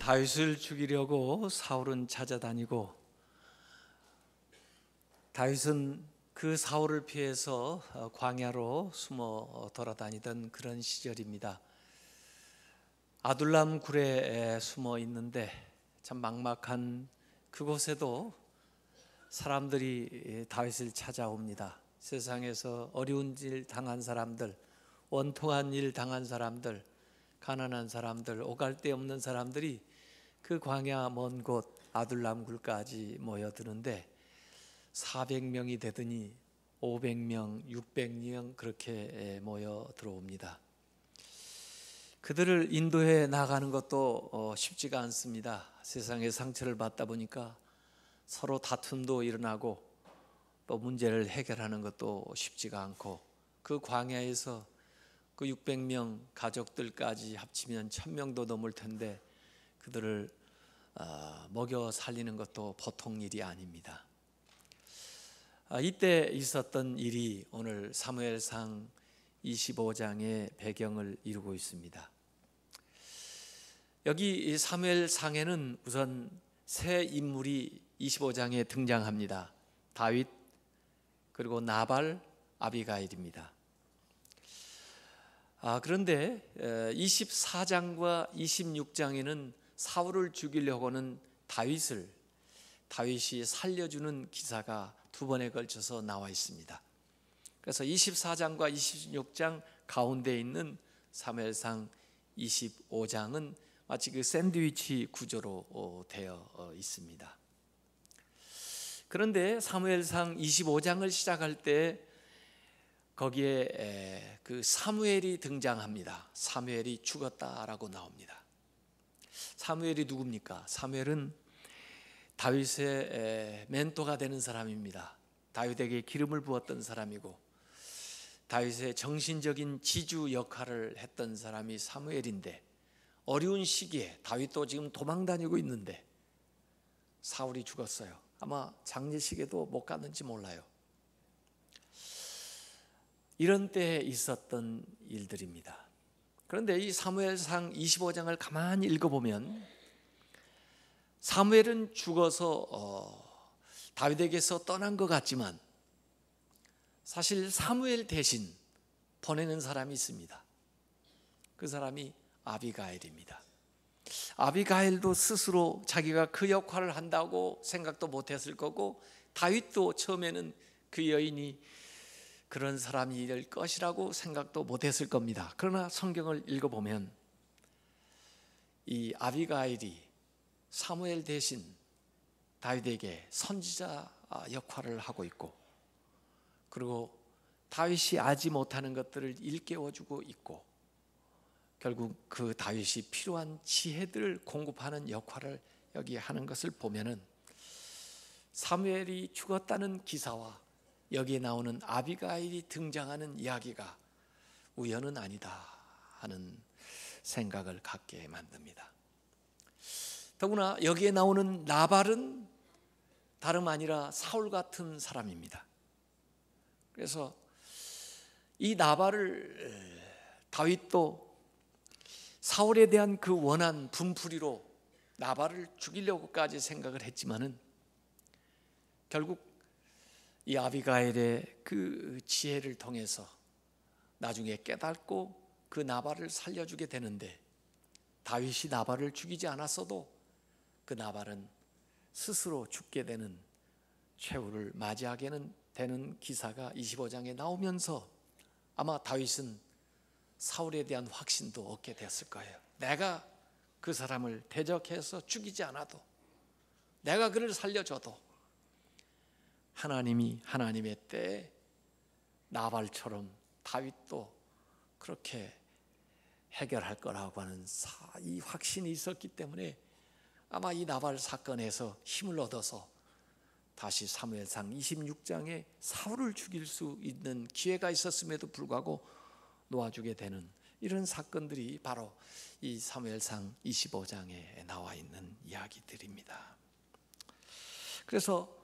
다윗을 죽이려고 사울은 찾아다니고, 다윗은 그 사울을 피해서 광야로 숨어 돌아다니던 그런 시절입니다. 아둘람 굴에 숨어 있는데 참 막막한 그곳에도 사람들이 다윗을 찾아옵니다. 세상에서 어려운 일 당한 사람들, 원통한 일 당한 사람들, 가난한 사람들, 오갈 데 없는 사람들이 그 광야 먼 곳 아둘람 굴까지 모여드는데 400명이 되더니 500명, 600명 그렇게 모여 들어옵니다. 그들을 인도해 나가는 것도 쉽지가 않습니다. 세상에 상처를 받다 보니까 서로 다툼도 일어나고 또 문제를 해결하는 것도 쉽지가 않고, 그 광야에서 그 600명 가족들까지 합치면 1000명도 넘을 텐데 그들을 먹여 살리는 것도 보통 일이 아닙니다. 이때 있었던 일이 오늘 사무엘상 25장의 배경을 이루고 있습니다. 여기 사무엘상에는 우선 세 인물이 25장에 등장합니다. 다윗, 그리고 나발, 아비가일입니다. 그런데 24장과 26장에는 사울을 죽이려고는 다윗이 살려주는 기사가 두 번에 걸쳐서 나와 있습니다. 그래서 24장과 26장 가운데 있는 사무엘상 25장은 마치 그 샌드위치 구조로 되어 있습니다. 그런데 사무엘상 25장을 시작할 때 거기에 그 사무엘이 등장합니다. 사무엘이 죽었다라고 나옵니다. 사무엘이 누굽니까? 사무엘은 다윗의 멘토가 되는 사람입니다. 다윗에게 기름을 부었던 사람이고 다윗의 정신적인 지주 역할을 했던 사람이 사무엘인데, 어려운 시기에 다윗도 지금 도망다니고 있는데 사울이 죽었어요. 아마 장례식에도 못 갔는지 몰라요. 이런 때에 있었던 일들입니다. 그런데 이 사무엘상 25장을 가만히 읽어보면 사무엘은 죽어서 다윗에게서 떠난 것 같지만 사실 사무엘 대신 보내는 사람이 있습니다. 그 사람이 아비가일입니다. 아비가일도 스스로 자기가 그 역할을 한다고 생각도 못했을 거고, 다윗도 처음에는 그 여인이 그런 사람이 될 것이라고 생각도 못했을 겁니다. 그러나 성경을 읽어보면 이 아비가일이 사무엘 대신 다윗에게 선지자 역할을 하고 있고, 그리고 다윗이 알지 못하는 것들을 일깨워주고 있고, 결국 그 다윗이 필요한 지혜들을 공급하는 역할을 여기 하는 것을 보면은 사무엘이 죽었다는 기사와 여기에 나오는 아비가일이 등장하는 이야기가 우연은 아니다 하는 생각을 갖게 만듭니다. 더구나 여기에 나오는 나발은 다름 아니라 사울 같은 사람입니다. 그래서 이 나발을 다윗도 사울에 대한 그 원한 분풀이로 나발을 죽이려고까지 생각을 했지만은 결국 이 아비가일의 그 지혜를 통해서 나중에 깨닫고 그 나발을 살려주게 되는데, 다윗이 나발을 죽이지 않았어도 그 나발은 스스로 죽게 되는 최후를 맞이하게 되는 기사가 25장에 나오면서 아마 다윗은 사울에 대한 확신도 얻게 됐을 거예요. 내가 그 사람을 대적해서 죽이지 않아도, 내가 그를 살려줘도 하나님이 하나님의 때에 나발처럼 다윗도 그렇게 해결할 거라고 하는 이 확신이 있었기 때문에 아마 이 나발 사건에서 힘을 얻어서 다시 사무엘상 26장에 사울을 죽일 수 있는 기회가 있었음에도 불구하고 놓아주게 되는 이런 사건들이 바로 이 사무엘상 25장에 나와 있는 이야기들입니다. 그래서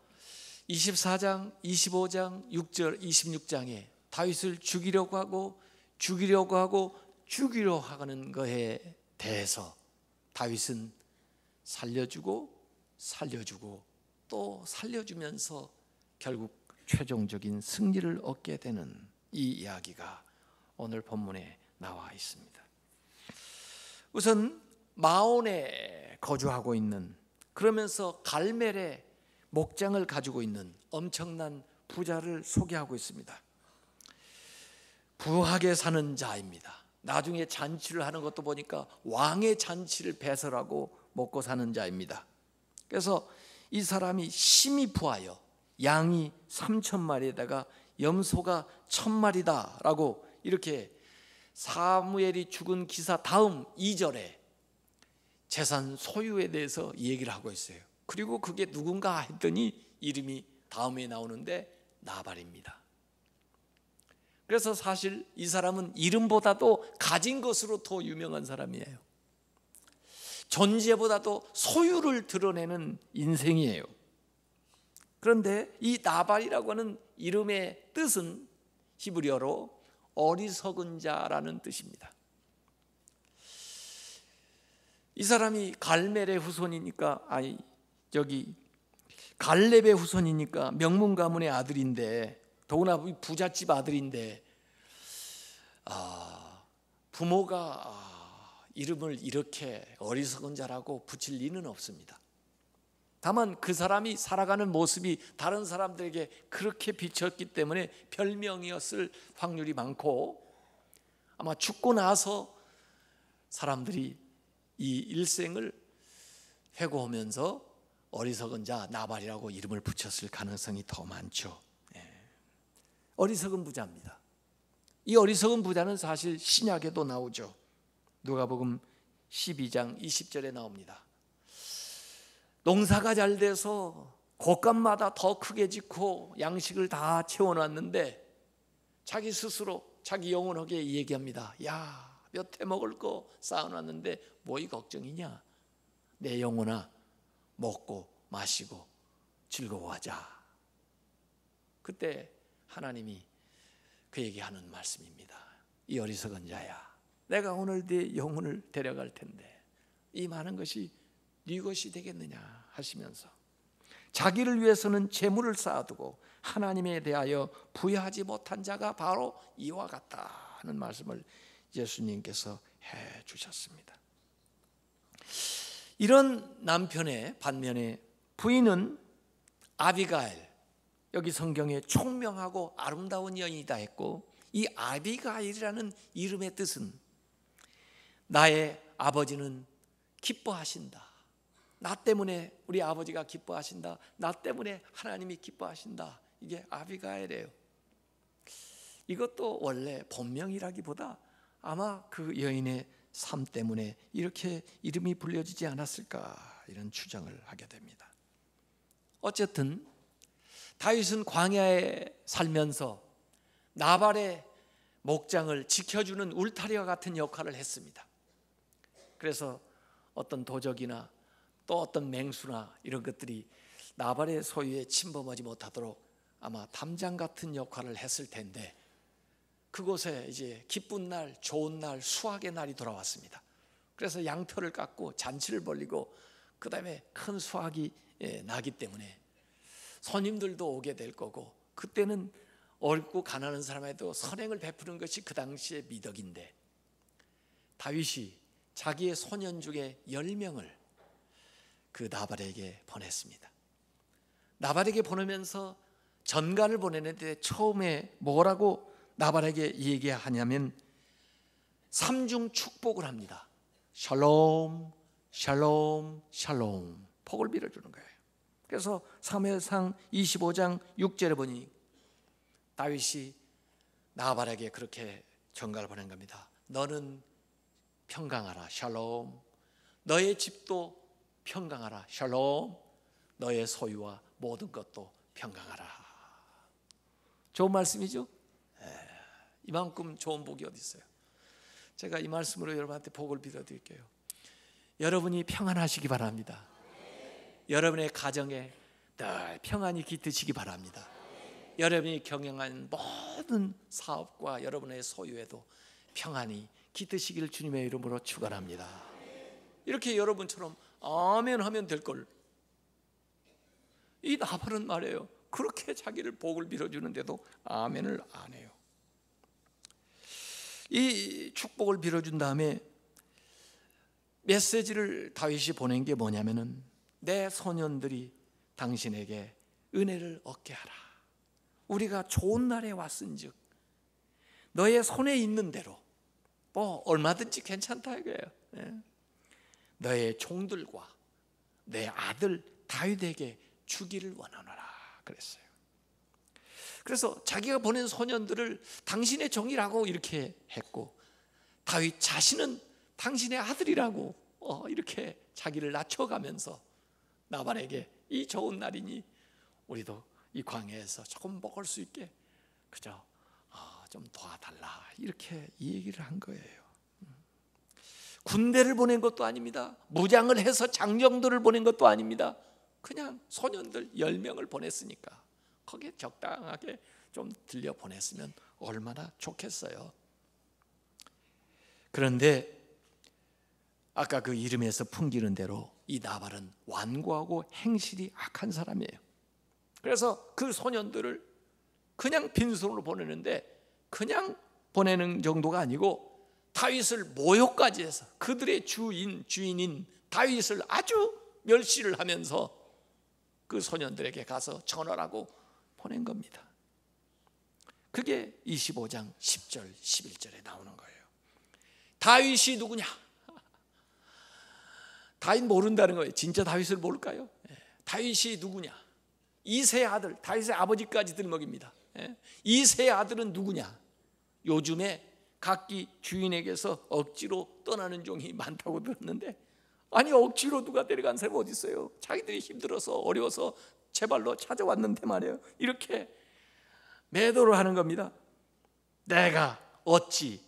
24장, 25장, 6절, 26장에 다윗을 죽이려고 하는 것에 대해서 다윗은 살려주고 살려주고 또 살려주면서 결국 최종적인 승리를 얻게 되는 이 이야기가 오늘 본문에 나와 있습니다. 우선 마온에 거주하고 있는, 그러면서 갈멜의 목장을 가지고 있는 엄청난 부자를 소개하고 있습니다. 부하게 사는 자입니다. 나중에 잔치를 하는 것도 보니까 왕의 잔치를 배설하고 먹고 사는 자입니다. 그래서 이 사람이 심히 부하여 양이 3,000마리에다가 염소가 1,000마리다라고 이렇게 사무엘이 죽은 기사 다음 2절에 재산 소유에 대해서 얘기를 하고 있어요. 그리고 그게 누군가 했더니 이름이 다음에 나오는데 나발입니다. 그래서 사실 이 사람은 이름보다도 가진 것으로 더 유명한 사람이에요. 존재보다도 소유를 드러내는 인생이에요. 그런데 이 나발이라고 하는 이름의 뜻은 히브리어로 어리석은 자라는 뜻입니다. 이 사람이 갈멜의 후손이니까, 갈렙의 후손이니까 명문 가문의 아들인데, 더구나 부잣집 아들인데, 부모가 이름을 이렇게 어리석은 자라고 붙일 리는 없습니다. 다만 그 사람이 살아가는 모습이 다른 사람들에게 그렇게 비쳤기 때문에 별명이었을 확률이 많고, 아마 죽고 나서 사람들이 이 일생을 회고하면서 어리석은 자 나발이라고 이름을 붙였을 가능성이 더 많죠. 어리석은 부자입니다. 이 어리석은 부자는 사실 신약에도 나오죠. 누가복음 12장 20절에 나옵니다. 농사가 잘 돼서 곶감마다 더 크게 짓고 양식을 다 채워놨는데 자기 스스로 자기 영혼에게 얘기합니다. 야, 몇 해 먹을 거 쌓아놨는데 뭐이 걱정이냐? 내 영혼아, 먹고 마시고 즐거워하자. 그때 하나님이 그에게 하는 말씀입니다. 이 어리석은 자야, 내가 오늘 네 영혼을 데려갈 텐데 이 많은 것이 네 것이 되겠느냐 하시면서 자기를 위해서는 재물을 쌓아두고 하나님에 대하여 부여하지 못한 자가 바로 이와 같다 하는 말씀을 예수님께서 해 주셨습니다. 이런 남편의 반면에 부인은 아비가일, 여기 성경에 총명하고 아름다운 여인이다 했고, 이 아비가일이라는 이름의 뜻은 나의 아버지는 기뻐하신다, 나 때문에 우리 아버지가 기뻐하신다, 나 때문에 하나님이 기뻐하신다, 이게 아비가일이에요. 이것도 원래 본명이라기보다 아마 그 여인의 삶 때문에 이렇게 이름이 불려지지 않았을까, 이런 추정을 하게 됩니다. 어쨌든 다윗은 광야에 살면서 나발의 목장을 지켜주는 울타리와 같은 역할을 했습니다. 그래서 어떤 도적이나 또 어떤 맹수나 이런 것들이 나발의 소유에 침범하지 못하도록 아마 담장 같은 역할을 했을 텐데, 그곳에 이제 기쁜 날, 좋은 날, 수확의 날이 돌아왔습니다. 그래서 양털을 깎고 잔치를 벌리고 그 다음에 큰 수확이 나기 때문에 손님들도 오게 될 거고, 그때는 어렵고 가난한 사람에도 선행을 베푸는 것이 그 당시의 미덕인데, 다윗이 자기의 소년 중에 10명을 그 나발에게 보냈습니다. 나발에게 보내면서 전가를 보내는데 처음에 뭐라고 나발에게 얘기하냐면 3중 축복을 합니다. 샬롬, 샬롬, 샬롬, 복을 빌어주는 거예요. 그래서 사무엘상 25장 6절에 보니 다윗이 나발에게 그렇게 전가를 보낸 겁니다. 너는 평강하라, 샬롬. 너의 집도 평강하라, 샬롬. 너의 소유와 모든 것도 평강하라. 좋은 말씀이죠? 이만큼 좋은 복이 어디 있어요? 제가 이 말씀으로 여러분한테 복을 빌어드릴게요. 여러분이 평안하시기 바랍니다. 여러분의 가정에 늘 평안이 깃드시기 바랍니다. 여러분이 경영한 모든 사업과 여러분의 소유에도 평안이 깃드시기를 주님의 이름으로 축원합니다. 이렇게 여러분처럼 아멘 하면 될걸. 이 나발은 말이에요, 그렇게 자기를 복을 빌어주는데도 아멘을 안 해요. 이 축복을 빌어준 다음에 메시지를 다윗이 보낸 게 뭐냐면은, 내 소년들이 당신에게 은혜를 얻게 하라. 우리가 좋은 날에 왔은즉 너의 손에 있는 대로 뭐 얼마든지 괜찮다 이거예요. 너의 종들과 내 아들 다윗에게 주기를 원하노라 그랬어요. 그래서 자기가 보낸 소년들을 당신의 종이라고 이렇게 했고, 다윗 자신은 당신의 아들이라고 이렇게 자기를 낮춰가면서 나발에게 이 좋은 날이니 우리도 이 광야에서 조금 먹을 수 있게 그저 좀 도와달라 이렇게 얘기를 한 거예요. 군대를 보낸 것도 아닙니다. 무장을 해서 장정들을 보낸 것도 아닙니다. 그냥 소년들 10명을 보냈으니까 거기에 적당하게 좀 들려 보냈으면 얼마나 좋겠어요. 그런데 아까 그 이름에서 풍기는 대로 이 나발은 완고하고 행실이 악한 사람이에요. 그래서 그 소년들을 그냥 빈손으로 보내는데, 그냥 보내는 정도가 아니고 다윗을 모욕까지 해서 그들의 주인인 다윗을 아주 멸시를 하면서 그 소년들에게 가서 전하라고 보낸 겁니다. 그게 25장 10절 11절에 나오는 거예요. 다윗이 누구냐? 다윗 모른다는 거예요. 진짜 다윗을 모를까요? 다윗이 누구냐? 이새의 아들, 다윗의 아버지까지 들먹입니다. 이새의 아들은 누구냐? 요즘에 각기 주인에게서 억지로 떠나는 종이 많다고 들었는데, 아니 억지로 누가 데려간 사람이 어디 있어요? 자기들이 힘들어서 어려워서 제발로 찾아왔는데 말이에요, 이렇게 매도를 하는 겁니다. 내가 어찌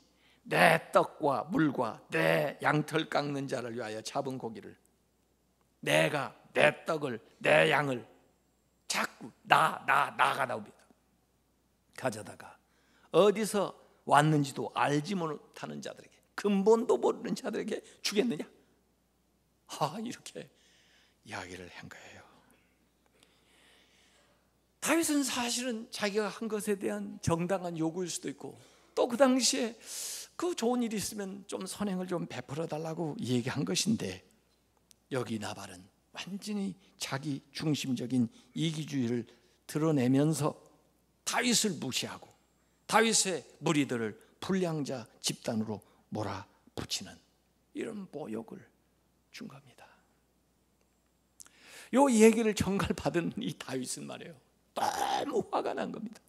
내 떡과 물과 내 양털 깎는 자를 위하여 잡은 고기를, 내가 내 떡을 내 양을 자꾸 나가 나옵니다. 가져다가 어디서 왔는지도 알지 못하는 자들에게, 근본도 모르는 자들에게 주겠느냐? 이렇게 이야기를 한 거예요. 다윗은 사실은 자기가 한 것에 대한 정당한 요구일 수도 있고, 또 그 당시에 그 좋은 일이 있으면 좀 선행을 좀 베풀어 달라고 얘기한 것인데, 여기 나발은 완전히 자기 중심적인 이기주의를 드러내면서 다윗을 무시하고 다윗의 무리들을 불량자 집단으로 몰아붙이는 이런 모욕을 준 겁니다. 이 얘기를 정말 받은 이 다윗은 말이에요, 너무 화가 난 겁니다.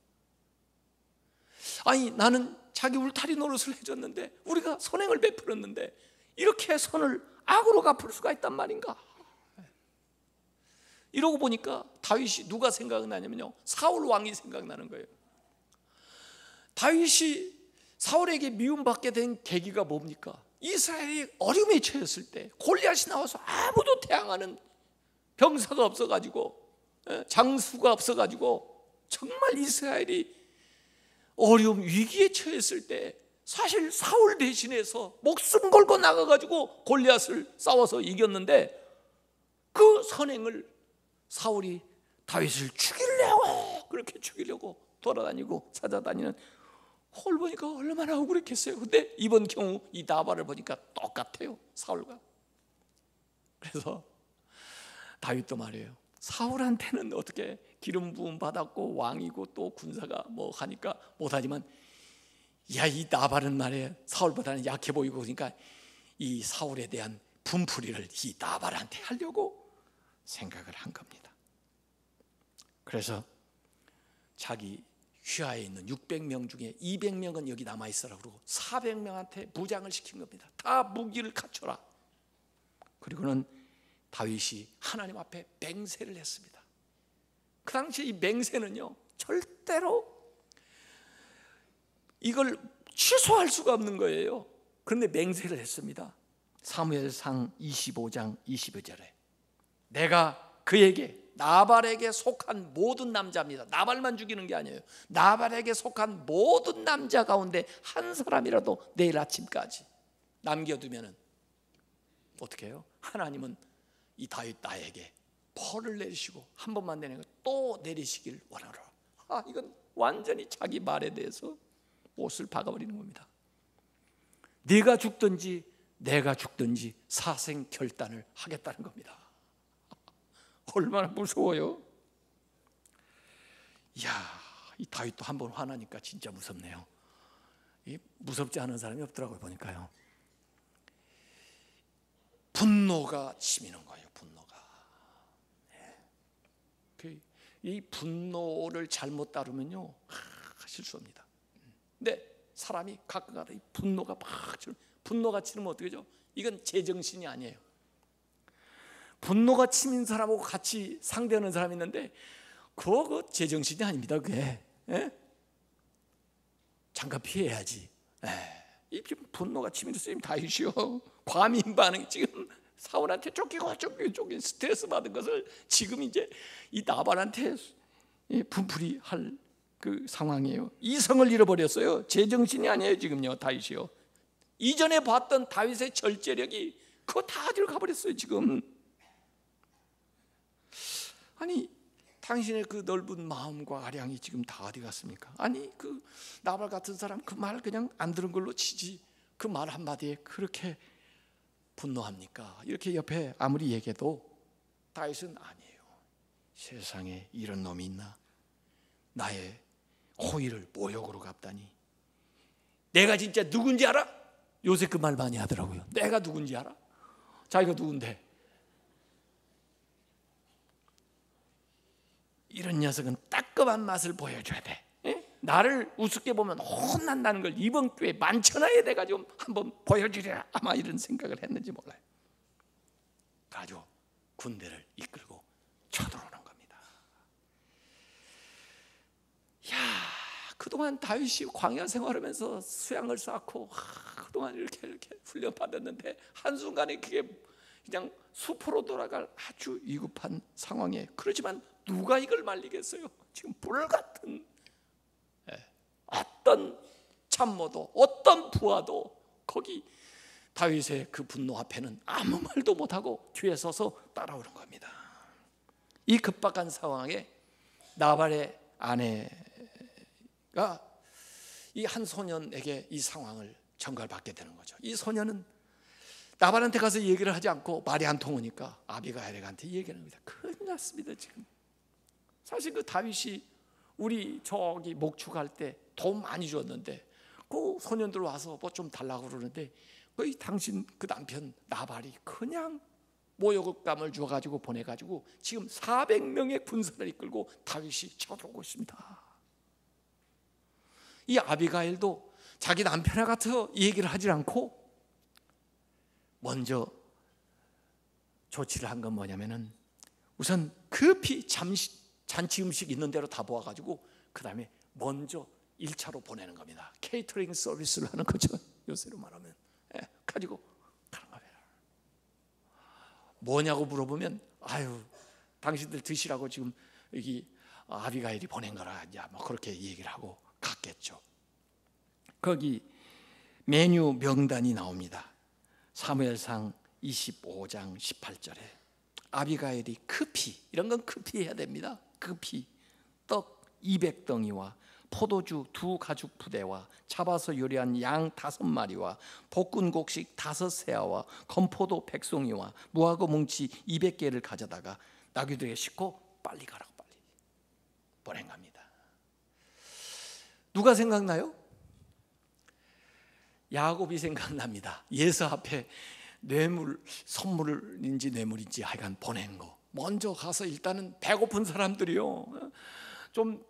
아니, 나는 자기 울타리 노릇을 해줬는데, 우리가 선행을 베풀었는데 이렇게 선을 악으로 갚을 수가 있단 말인가? 이러고 보니까 다윗이 누가 생각나냐면요, 사울 왕이 생각나는 거예요. 다윗이 사울에게 미움받게 된 계기가 뭡니까? 이스라엘이 어려움에 처했을 때 골리앗이 나와서 아무도 대항하는 병사가 없어가지고, 장수가 없어가지고 정말 이스라엘이 어려움 위기에 처했을 때 사실 사울 대신해서 목숨 걸고 나가가지고 골리앗을 싸워서 이겼는데, 그 선행을 사울이 다윗을 죽이려고, 그렇게 죽이려고 돌아다니고 찾아다니는 걸 보니까 얼마나 억울했겠어요. 근데 이번 경우 이 나발을 보니까 똑같아요, 사울과. 그래서 다윗도 말이에요, 사울한테는 어떻게 기름 부음 받았고 왕이고 또 군사가 뭐 하니까 못하지만, 이 나발은 말이에요, 사울보다는 약해 보이고, 그러니까 이 사울에 대한 분풀이를 이 나발한테 하려고 생각을 한 겁니다. 그래서 자기 휘하에 있는 600명 중에 200명은 여기 남아있어라 그러고 400명한테 무장을 시킨 겁니다. 다 무기를 갖춰라. 그리고는 다윗이 하나님 앞에 맹세를 했습니다. 그 당시에 이 맹세는요, 절대로 이걸 취소할 수가 없는 거예요. 그런데 맹세를 했습니다. 사무엘상 25장 22절에 내가 그에게, 나발에게 속한 모든 남자입니다. 나발만 죽이는 게 아니에요. 나발에게 속한 모든 남자 가운데 한 사람이라도 내일 아침까지 남겨두면은 어떻게 해요? 하나님은 이 다윗 나에게 벌을 내리시고 한 번만 내는 거 또 내리시길 원하노라. 이건 완전히 자기 말에 대해서 못을 박아버리는 겁니다. 네가 죽든지 내가 죽든지 사생 결단을 하겠다는 겁니다. 얼마나 무서워요. 이야, 이 다윗도 한 번 화나니까 진짜 무섭네요. 무섭지 않은 사람이 없더라고요, 보니까요. 분노가 치미는 거예요. 분노가. 이 분노를 잘못 다루면요, 실수합니다. 근데 사람이 가끔가다 이 분노가 막 치면, 분노가 치면 어떻게 되죠? 이건 제정신이 아니에요. 분노가 치민 사람하고 같이 상대하는 사람이 있는데 그거 제정신이 아닙니다. 그게 잠깐 피해야지. 이 분노가 치민 선생님 다윗이요, 과민 반응. 지금 사울한테 쫓기고 스트레스 받은 것을 지금 이제 이 나발한테 분풀이 할 그 상황이에요. 이성을 잃어버렸어요. 제정신이 아니에요 지금요, 다윗이요. 이전에 봤던 다윗의 절제력이 그거 다 어디로 가버렸어요 지금. 아니, 당신의 그 넓은 마음과 아량이 지금 다 어디 갔습니까? 아니, 그 나발 같은 사람 그 말 그냥 안 들은 걸로 치지 그 말 한마디에 그렇게 분노합니까? 이렇게 옆에 아무리 얘기해도 다윗은 아니에요. 세상에 이런 놈이 있나? 나의 호의를 모욕으로 갚다니. 내가 진짜 누군지 알아? 요새 그 말 많이 하더라고요. 내가 누군지 알아? 자기가 누군데? 이런 녀석은 따끔한 맛을 보여줘야 돼. 나를 우습게 보면 혼난다는 걸 이번 기회에 만천하에 내가 좀 한번 보여주랴, 아마 이런 생각을 했는지 몰라요. 가지고 군대를 이끌고 쳐들어오는 겁니다. 야, 그동안 다윗이 광야 생활하면서 수양을 쌓고 그동안 이렇게 훈련 받았는데 한순간에 그게 그냥 숲으로 돌아갈 아주 위급한 상황에, 그렇지만 누가 이걸 말리겠어요? 지금 불같은 어떤 참모도 어떤 부하도 거기 다윗의 그 분노 앞에는 아무 말도 못하고 뒤에 서서 따라오는 겁니다. 이 급박한 상황에 나발의 아내가 이 한 소년에게 이 상황을 전갈받게 되는 거죠. 이 소년은 나발한테 가서 얘기를 하지 않고 말이 안 통하니까 아비가일한테 얘기를 합니다. 큰일 났습니다 지금. 사실 그 다윗이 우리 저기 목축할 때 도움 많이 줬는데 그 소년들 와서 뭐 좀 달라고 그러는데 그 당신 그 남편 나발이 그냥 모욕감을 줘가지고 보내가지고 지금 400명의 군사를 이끌고 다윗이 쳐들어오고 있습니다. 이 아비가일도 자기 남편과 같아 얘기를 하지 않고 먼저 조치를 한 건 뭐냐면은 우선 급히 잔치 음식 있는 대로 다 모아가지고 그 다음에 먼저 1차로 보내는 겁니다. 케이터링 서비스를 하는 거죠. 요새로 말하면 가지고 가는 거예요. 뭐냐고 물어보면 당신들 드시라고 지금 여기 아비가일이 보낸 거라 이제 뭐 그렇게 얘기를 하고 갔겠죠. 거기 메뉴 명단이 나옵니다. 사무엘상 25장 18절에 아비가일이 급히, 이런 건 급히 해야 됩니다. 급히 떡 200덩이와 포도주 2가죽 부대와 잡아서 요리한 양 5마리와 볶은 곡식 5세아와 건포도 100송이와 무화과 뭉치 200개를 가져다가 나귀들에게 싣고 빨리 가라고 빨리 보낸 겁니다. 누가 생각나요? 야곱이 생각납니다. 예수 앞에 뇌물, 선물인지 뇌물인지 하여간 보낸 거. 먼저 가서 일단은 배고픈 사람들이요, 좀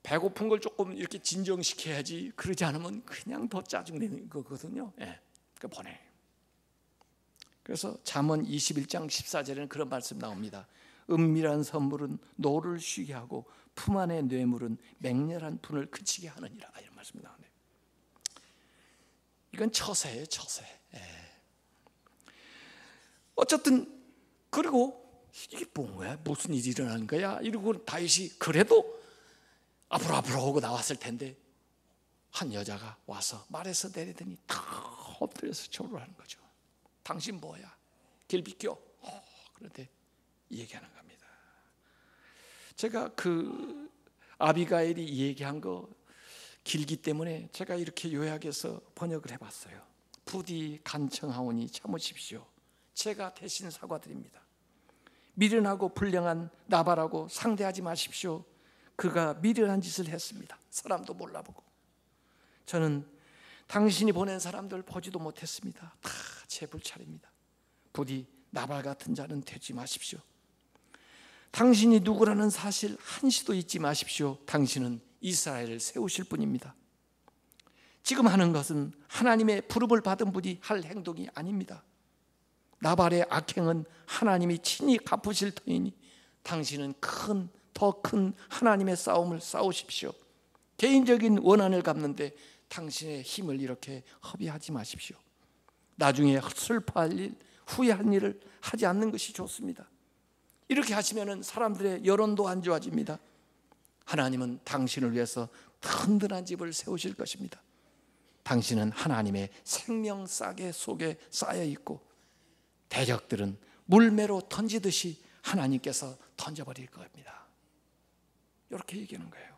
배고픈 걸 조금 이렇게 진정시켜야지, 그러지 않으면 그냥 더 짜증내는 거거든요. 그 보내. 그래서 잠언 21장 14절에는 그런 말씀 나옵니다. 은밀한 선물은 노를 쉬게 하고 품 안의 뇌물은 맹렬한 분을 그치게 하느니라, 이런 말씀이 나오네요. 이건 처세예요, 처세. 어쨌든 그리고 이게 뭐야, 무슨 일이 일어나는 거야 이러고 다윗이 그래도 앞으로 하고 나왔을 텐데 한 여자가 와서 말에서 내리더니 다 엎드려서 절을 하는 거죠. 당신 뭐야? 길 비켜. 그런데 얘기하는 겁니다. 제가 그 아비가일이 얘기한 거 길기 때문에 제가 이렇게 요약해서 번역을 해봤어요. 부디 간청하오니 참으십시오. 제가 대신 사과드립니다. 미련하고 불량한 나발하고 상대하지 마십시오. 그가 미련한 짓을 했습니다. 사람도 몰라보고. 저는 당신이 보낸 사람들 보지도 못했습니다. 다 제 불찰입니다. 부디 나발 같은 자는 되지 마십시오. 당신이 누구라는 사실 한시도 잊지 마십시오. 당신은 이스라엘을 세우실 분입니다. 지금 하는 것은 하나님의 부름을 받은 분이 할 행동이 아닙니다. 나발의 악행은 하나님이 친히 갚으실 터이니 당신은 더 큰 하나님의 싸움을 싸우십시오. 개인적인 원한을 갚는데 당신의 힘을 이렇게 허비하지 마십시오. 나중에 슬퍼할 일, 후회할 일을 하지 않는 것이 좋습니다. 이렇게 하시면 사람들의 여론도 안 좋아집니다. 하나님은 당신을 위해서 든든한 집을 세우실 것입니다. 당신은 하나님의 생명싸개 속에 쌓여 있고 대적들은 물매로 던지듯이 하나님께서 던져버릴 겁니다. 이렇게 얘기하는 거예요.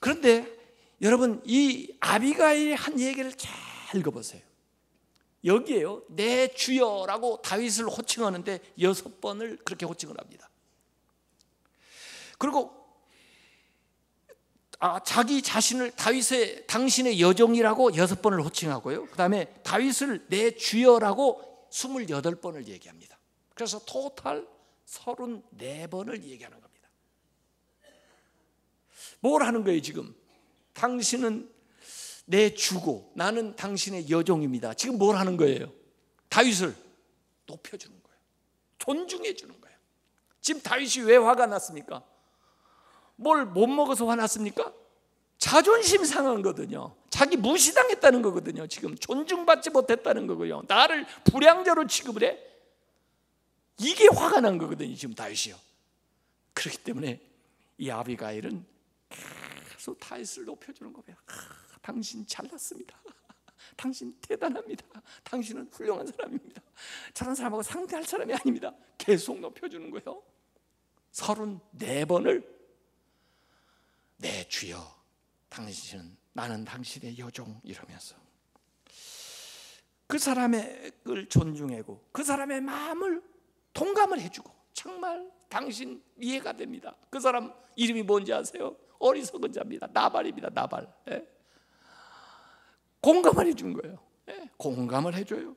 그런데 여러분, 이 아비가일이 한 얘기를 잘 읽어보세요. 여기에요, 내 주여라고 다윗을 호칭하는데 6번을 그렇게 호칭을 합니다. 그리고 자기 자신을 당신의 여종이라고 6번을 호칭하고요, 그 다음에 다윗을 내 주여라고 28번을 얘기합니다. 그래서 토탈 34번을 얘기하는 겁니다. 뭘 하는 거예요 지금? 당신은 내 주고 나는 당신의 여종입니다. 지금 뭘 하는 거예요? 다윗을 높여주는 거예요. 존중해 주는 거예요. 지금 다윗이 왜 화가 났습니까? 뭘 못 먹어서 화났습니까? 자존심 상한 거거든요. 자기 무시당했다는 거거든요. 지금 존중받지 못했다는 거고요. 나를 불량자로 취급을 해? 이게 화가 난 거거든요 지금 다윗이요. 그렇기 때문에 이 아비가일은 계속 다윗을 높여주는 거예요. 당신 잘났습니다. 당신 대단합니다. 당신은 훌륭한 사람입니다. 저런 사람하고 상대할 사람이 아닙니다. 계속 높여주는 거예요. 34번을 내 주여, 당신은, 나는 당신의 여종, 이러면서 그 사람을 존중하고 그 사람의 마음을 동감을 해주고, 정말 당신 이해가 됩니다. 그 사람 이름이 뭔지 아세요? 어리석은 자입니다. 나발입니다. 나발. 공감을 해준 거예요. 공감을 해줘요.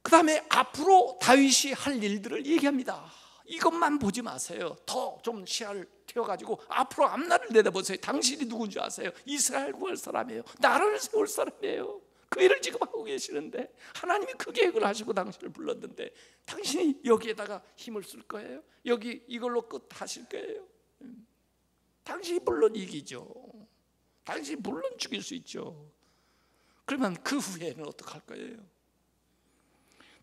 그 다음에 앞으로 다윗이 할 일들을 얘기합니다. 이것만 보지 마세요. 더 좀 시야를 튀어가지고 앞으로 앞날을 내다보세요. 당신이 누군지 아세요? 이스라엘 구할 사람이에요. 나라를 세울 사람이에요. 그 일을 지금 하고 계시는데 하나님이 그 계획을 하시고 당신을 불렀는데 당신이 여기에다가 힘을 쓸 거예요? 여기 이걸로 끝 하실 거예요? 당신이 물론 이기죠. 당신이 물론 죽일 수 있죠. 그러면 그 후에는 어떡할 거예요?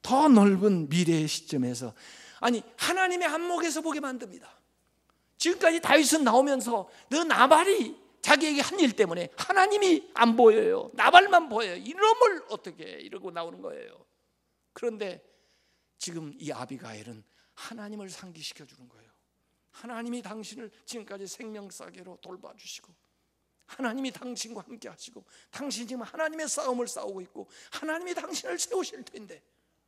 더 넓은 미래의 시점에서, 아니 하나님의 안목에서 보게 만듭니다. 지금까지 다윗은 나오면서 너 나발이 자기에게 한 일 때문에 하나님이 안 보여요. 나발만 보여요. 이놈을 어떻게 해? 이러고 나오는 거예요. 그런데 지금 이 아비가일은 하나님을 상기시켜 주는 거예요. 하나님이 당신을 지금까지 생명싸개로 돌봐주시고 하나님이 당신과 함께 하시고 당신이 지금 하나님의 싸움을 싸우고 있고 하나님이 당신을 세우실 텐데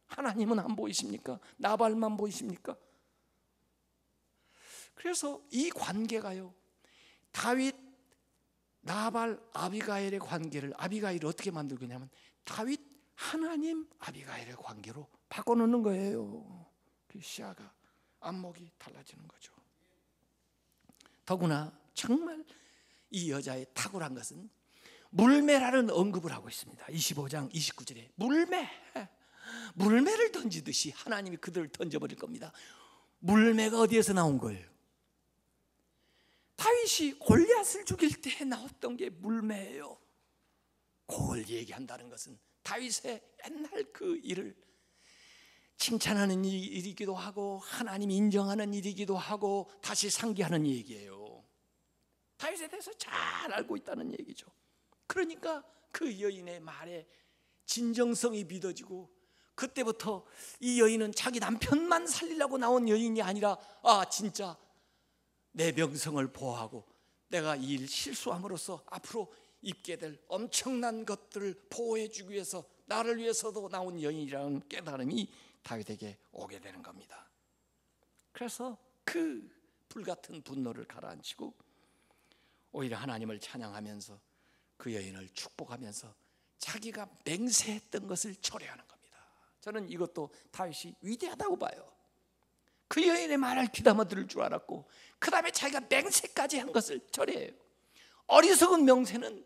하나님은 안 보이십니까? 나발만 보이십니까? 그래서 이 관계가요, 다윗, 나발, 아비가일의 관계를 아비가일이 어떻게 만들겠냐면 다윗, 하나님, 아비가일의 관계로 바꿔놓는 거예요. 그 시야가, 안목이 달라지는 거죠. 더구나 정말 이 여자의 탁월한 것은 물매라는 언급을 하고 있습니다. 25장 29절에 물매를 던지듯이 하나님이 그들을 던져버릴 겁니다. 물매가 어디에서 나온 거예요? 다윗이 골리앗을 죽일 때 나왔던 게 물매예요. 그걸 얘기한다는 것은 다윗의 옛날 그 일을 칭찬하는 일이기도 하고 하나님이 인정하는 일이기도 하고 다시 상기하는 얘기예요. 다윗에 대해서 잘 알고 있다는 얘기죠. 그러니까 그 여인의 말에 진정성이 믿어지고 그때부터 이 여인은 자기 남편만 살리려고 나온 여인이 아니라 진짜 내 명성을 보호하고 내가 이 일 실수함으로써 앞으로 입게 될 엄청난 것들을 보호해 주기 위해서 나를 위해서도 나온 여인이라는 깨달음이 다윗에게 오게 되는 겁니다. 그래서 그 불같은 분노를 가라앉히고 오히려 하나님을 찬양하면서 그 여인을 축복하면서 자기가 맹세했던 것을 철회하는 겁니다. 저는 이것도 다윗이 위대하다고 봐요. 그 여인의 말을 귀담아 들을 줄 알았고 그 다음에 자기가 맹세까지 한 것을 철회해요. 어리석은 맹세는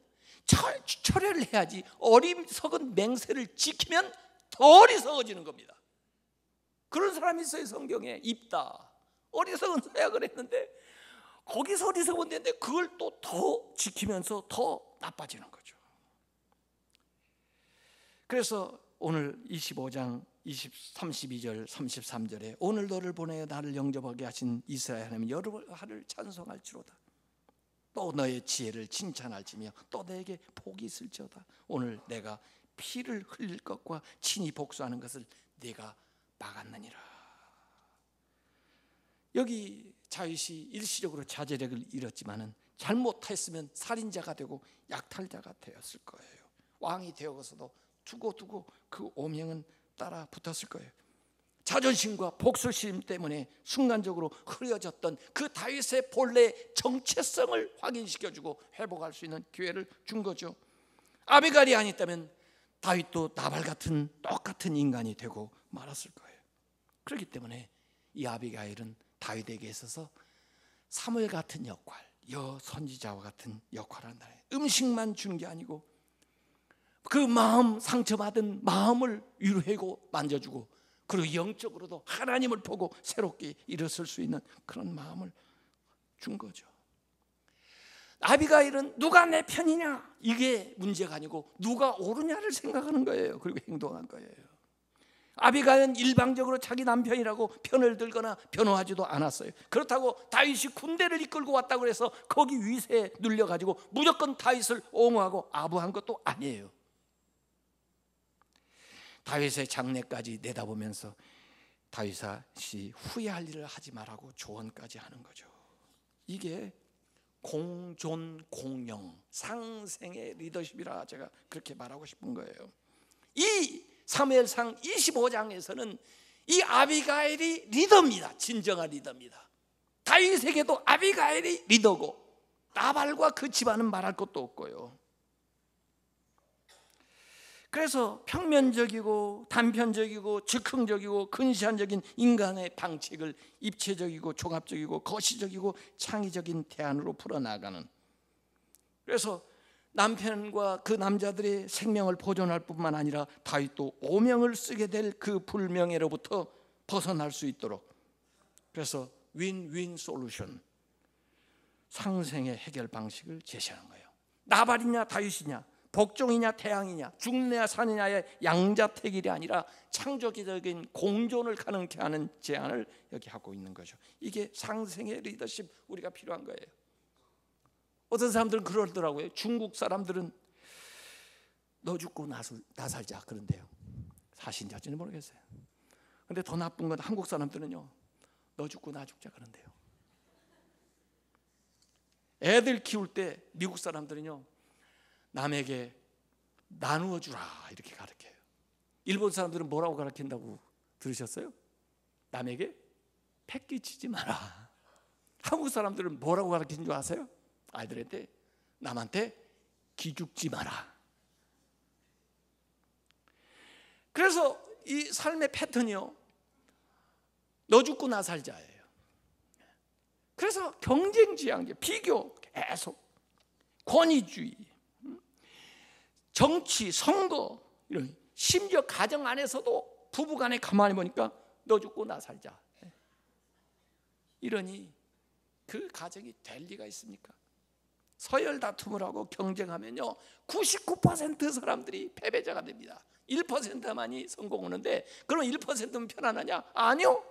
철회를 해야지 어리석은 맹세를 지키면 더 어리석어지는 겁니다. 그런 사람이 있어요. 성경에 입다. 어리석은 서약을 했는데 거기서 어리석은 데인데 그걸 또 더 지키면서 더 나빠지는 거죠. 그래서 오늘 25장 32절 33절에 오늘 너를 보내어 나를 영접하게 하신 이스라엘 하나님 여호와를 찬송할지로다. 또 너의 지혜를 칭찬할지며 또 너에게 복이 있을지어다. 오늘 내가 피를 흘릴 것과 친히 복수하는 것을 네가 막았느니라. 여기 다윗이 일시적으로 자제력을 잃었지만은 잘못했으면 살인자가 되고 약탈자가 되었을 거예요. 왕이 되어서도 두고 그 오명은 따라 붙었을 거예요. 자존심과 복수심 때문에 순간적으로 흐려졌던 그 다윗의 본래 정체성을 확인시켜주고 회복할 수 있는 기회를 준 거죠. 아비갈이 아니었다면 다윗도 나발 같은 똑같은 인간이 되고 말았을 거예요. 그렇기 때문에 이 아비가일은 다윗에게 있어서 사무엘 같은 역할, 여선지자와 같은 역할을 한다. 음식만 준 게 아니고 그 마음, 상처받은 마음을 위로하고 만져주고 그리고 영적으로도 하나님을 보고 새롭게 일어설 수 있는 그런 마음을 준 거죠. 아비가일은 누가 내 편이냐 이게 문제가 아니고 누가 옳으냐를 생각하는 거예요. 그리고 행동한 거예요. 아비가일은 일방적으로 자기 남편이라고 편을 들거나 변호하지도 않았어요. 그렇다고 다윗이 군대를 이끌고 왔다고 해서 거기 위세에 눌려가지고 무조건 다윗을 옹호하고 아부한 것도 아니에요. 다윗의 장래까지 내다보면서 다윗이 후회할 일을 하지 말라고 조언까지 하는 거죠. 이게 공존공영 상생의 리더십이라 제가 그렇게 말하고 싶은 거예요. 이 사무엘상 25장에서는 이 아비가일이 리더입니다. 진정한 리더입니다. 다윗에게도 아비가일이 리더고 나발과 그 집안은 말할 것도 없고요. 그래서 평면적이고 단편적이고 즉흥적이고 근시안적인 인간의 방식을 입체적이고 종합적이고 거시적이고 창의적인 대안으로 풀어나가는, 그래서 남편과 그 남자들의 생명을 보존할 뿐만 아니라 다윗도 오명을 쓰게 될 그 불명예로부터 벗어날 수 있도록, 그래서 윈윈 솔루션, 상생의 해결 방식을 제시하는 거예요. 나발이냐 다윗이냐, 복종이냐 태양이냐, 죽느냐 사느냐의 양자택일이 아니라 창조적인 공존을 가능케 하는 제안을 여기 하고 있는 거죠. 이게 상생의 리더십, 우리가 필요한 거예요. 어떤 사람들은 그러더라고요. 중국 사람들은 너 죽고 나 살자 그런데요. 사실인지는 모르겠어요. 근데 더 나쁜 건 한국 사람들은요, 너 죽고 나 죽자 그런데요. 애들 키울 때 미국 사람들은요, 남에게 나누어 주라 이렇게 가르쳐요. 일본 사람들은 뭐라고 가르친다고 들으셨어요? 남에게 패끼치지 마라. 한국 사람들은 뭐라고 가르치는 줄 아세요? 아이들한테 남한테 기죽지 마라. 그래서 이 삶의 패턴이요, 너 죽고 나 살자예요. 그래서 경쟁지향제, 비교 계속, 권위주의, 정치, 선거, 이런, 심지어 가정 안에서도 부부간에 가만히 보니까 너 죽고 나 살자. 이러니 그 가정이 될 리가 있습니까? 서열 다툼을 하고 경쟁하면요, 99% 사람들이 패배자가 됩니다. 1%만이 성공하는데 그럼 1%면 편안하냐? 아니요.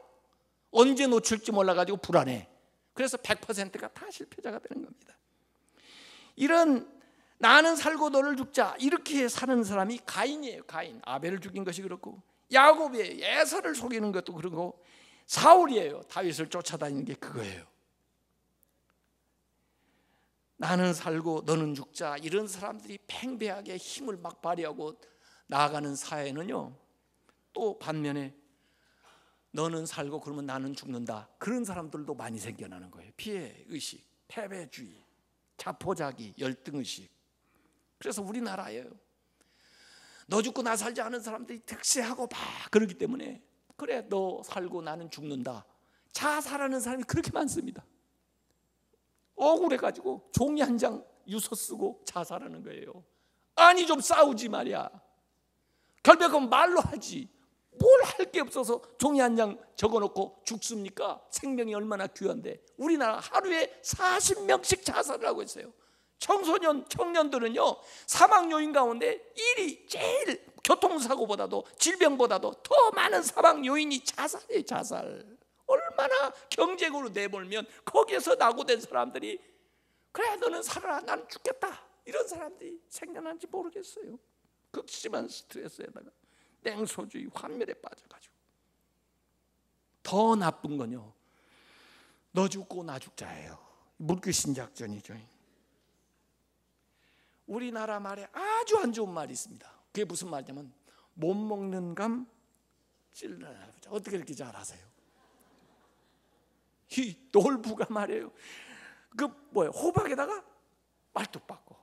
언제 놓칠지 몰라가지고 불안해. 그래서 100%가 다 실패자가 되는 겁니다. 이런 나는 살고 너를 죽자 이렇게 사는 사람이 가인이에요. 가인. 아벨을 죽인 것이 그렇고 야곱이에요. 에서를 속이는 것도 그러고, 사울이에요. 다윗을 쫓아다니는 게 그거예요. 나는 살고 너는 죽자, 이런 사람들이 팽배하게 힘을 막 발휘하고 나아가는 사회는요, 또 반면에 너는 살고 그러면 나는 죽는다, 그런 사람들도 많이 생겨나는 거예요. 피해의식, 패배주의, 자포자기, 열등의식. 그래서 우리나라예요, 너 죽고 나 살지 않은 사람들이 득세하고 막 그러기 때문에, 그래 너 살고 나는 죽는다, 자살하는 사람이 그렇게 많습니다. 억울해가지고 종이 한 장 유서 쓰고 자살하는 거예요. 아니 좀 싸우지 말이야. 결백하면 말로 하지, 뭘 할 게 없어서 종이 한 장 적어놓고 죽습니까? 생명이 얼마나 귀한데. 우리나라 하루에 40명씩 자살을 하고 있어요. 청소년, 청년들은요, 사망 요인 가운데 1위, 제일 교통사고보다도 질병보다도 더 많은 사망 요인이 자살이에요. 자살. 얼마나 경쟁으로 내몰면 거기에서 낙오된 사람들이, 그래 너는 살아라 나는 죽겠다, 이런 사람들이 생겨난지 모르겠어요. 극심한 스트레스에다가 냉소주의, 환멸에 빠져가지고. 더 나쁜 건요, 너 죽고 나 죽자예요. 물귀신작전이죠. 우리나라 말에 아주 안 좋은 말이 있습니다. 그게 무슨 말이냐면, 못 먹는 감 찔러야. 어떻게 이렇게 잘 아세요? 이 놀부가 말이에요, 그 뭐예요, 호박에다가 말뚝 박고.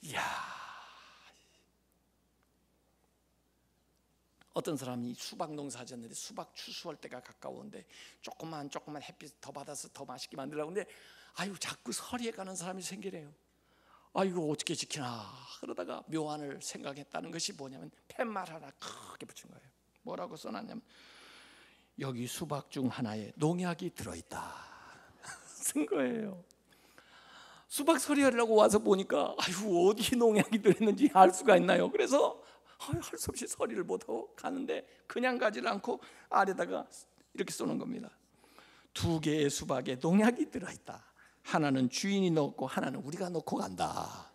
이야, 어떤 사람이 수박 농사 지었는데 수박 추수할 때가 가까운데 조금만 햇빛 더 받아서 더 맛있게 만들려고 하는데, 아유 자꾸 서리에 가는 사람이 생기래요. 아이고 어떻게 지키나 그러다가 묘안을 생각했다는 것이 뭐냐면, 팻말 하나 크게 붙인 거예요. 뭐라고 써놨냐면, 여기 수박 중 하나에 농약이 들어있다 쓴 거예요. 수박 서리하려고 와서 보니까, 아유 어디 농약이 들어있는지 알 수가 있나요? 그래서 할 수 없이 서리를 못하고 가는데, 그냥 가지를 않고 아래다가 이렇게 써놓은 겁니다. 2개의 수박에 농약이 들어있다. 하나는 주인이 넣고 하나는 우리가 넣고 간다.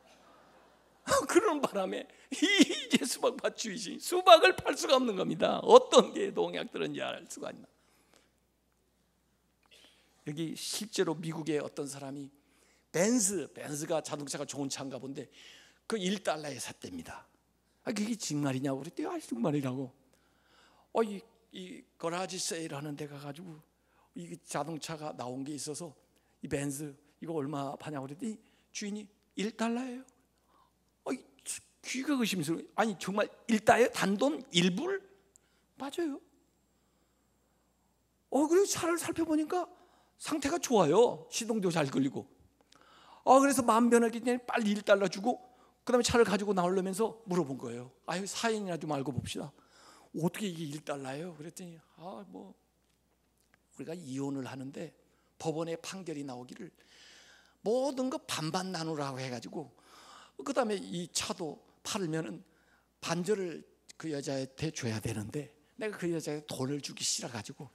그런 바람에 이제 수박밭 주인이 수박을 팔 수가 없는 겁니다. 어떤 게 농약 들었는지 알 수가 있나. 여기 실제로 미국의 어떤 사람이 벤즈가 자동차가 좋은 차인가 본데, 그 $1에 샀답니다. 그게 정말이냐고 그랬더니, 아 정말이라고. 이 거라지 세일 하는 데 가가지고 이 자동차가 나온 게 있어서, 이 벤즈 이거 얼마 파냐고 그랬더니 주인이 $1예요. 귀가 의심스러워. 아니 정말 $1? 단돈 1불? 맞아요. 그리고 차를 살펴보니까 상태가 좋아요. 시동도 잘 걸리고. 그래서 마음 변하기 전에 빨리 $1 주고, 그 다음에 차를 가지고 나오려면서 물어본 거예요. 아유 사연이나 좀 알고 봅시다. 어떻게 이게 $1예요? 그랬더니, 뭐 우리가 이혼을 하는데 법원에 판결이 나오기를 모든 거 반반 나누라고 해가지고, 그 다음에 이 차도 팔면은 반절을 그 여자한테 줘야 되는데, 내가 그 여자에 돈을 주기 싫어가지고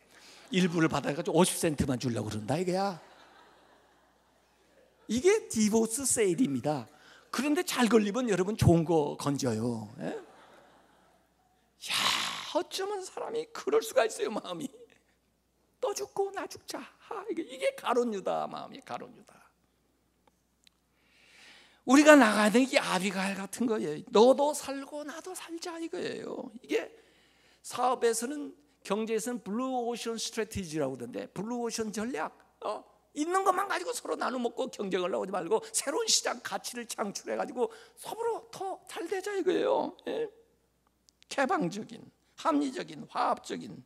1불을 받아가지고 50센트만 주려고 그런다 이거야. 이게 디보스 세일입니다. 그런데 잘 걸리면 여러분 좋은 거 건져요. 예? 야, 어쩌면 사람이 그럴 수가 있어요. 마음이 너 죽고 나 죽자. 이게 가룟 유다 마음이, 가룟 유다. 우리가 나가야 되는 게 아비가일 같은 거예요. 너도 살고 나도 살자 이거예요. 이게 사업에서는, 경제에서는 블루오션 스트래티지라고 하던데, 블루오션 전략. 있는 것만 가지고 서로 나눠 먹고 경쟁하려고 하지 말고, 새로운 시장 가치를 창출해 가지고 서로 더 잘 되자 이거예요. 예? 개방적인, 합리적인, 화합적인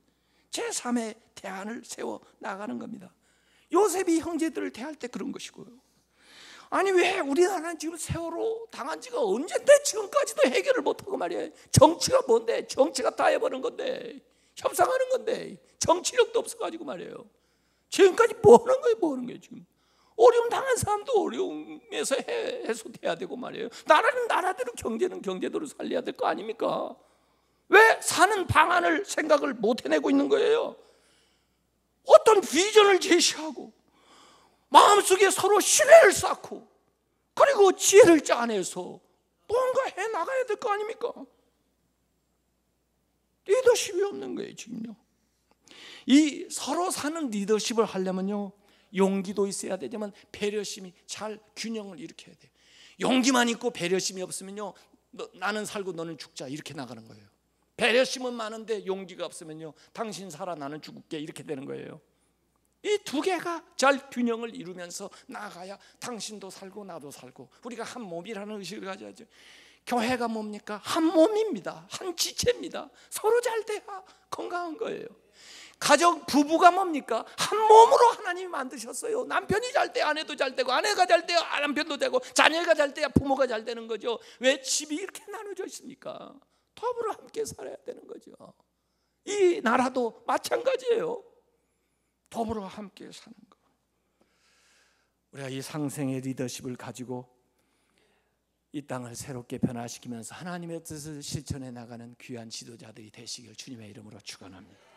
제3의 대안을 세워 나가는 겁니다. 요셉이 형제들을 대할 때 그런 것이고요. 아니 왜 우리나라는 지금 세월호 당한 지가 언젠데 지금까지도 해결을 못하고 말이야. 정치가 뭔데? 정치가 다 해버린 건데, 협상하는 건데 정치력도 없어가지고 말이에요. 지금까지 뭐 하는 거예요 지금. 어려움 당한 사람도 어려움에서 해소돼야 되고 말이에요. 나라는 나라대로, 경제는 경제대로 살려야 될 거 아닙니까? 왜 사는 방안을 생각을 못 해내고 있는 거예요? 어떤 비전을 제시하고 마음속에 서로 신뢰를 쌓고, 그리고 지혜를 짜내서 뭔가 해나가야 될 거 아닙니까? 리더십이 없는 거예요 지금요. 이 서로 사는 리더십을 하려면요, 용기도 있어야 되지만 배려심이 잘 균형을 일으켜야 돼요. 용기만 있고 배려심이 없으면요, 나는 살고 너는 죽자 이렇게 나가는 거예요. 배려심은 많은데 용기가 없으면요, 당신 살아 나는 죽을게 이렇게 되는 거예요. 이 두 개가 잘 균형을 이루면서 나아가야 당신도 살고 나도 살고 우리가 한 몸이라는 의식을 가져야죠. 교회가 뭡니까? 한 몸입니다. 한 지체입니다. 서로 잘 돼야 건강한 거예요. 가정 부부가 뭡니까? 한 몸으로 하나님이 만드셨어요. 남편이 잘 돼 아내도 잘 되고, 아내가 잘 돼야 남편도 되고, 자녀가 잘 돼야 부모가 잘 되는 거죠. 왜 집이 이렇게 나눠져 있습니까? 더불어 함께 살아야 되는 거죠. 이 나라도 마찬가지예요. 더불어 함께 사는 거. 우리가 이 상생의 리더십을 가지고 이 땅을 새롭게 변화시키면서 하나님의 뜻을 실천해 나가는 귀한 지도자들이 되시길 주님의 이름으로 축원합니다.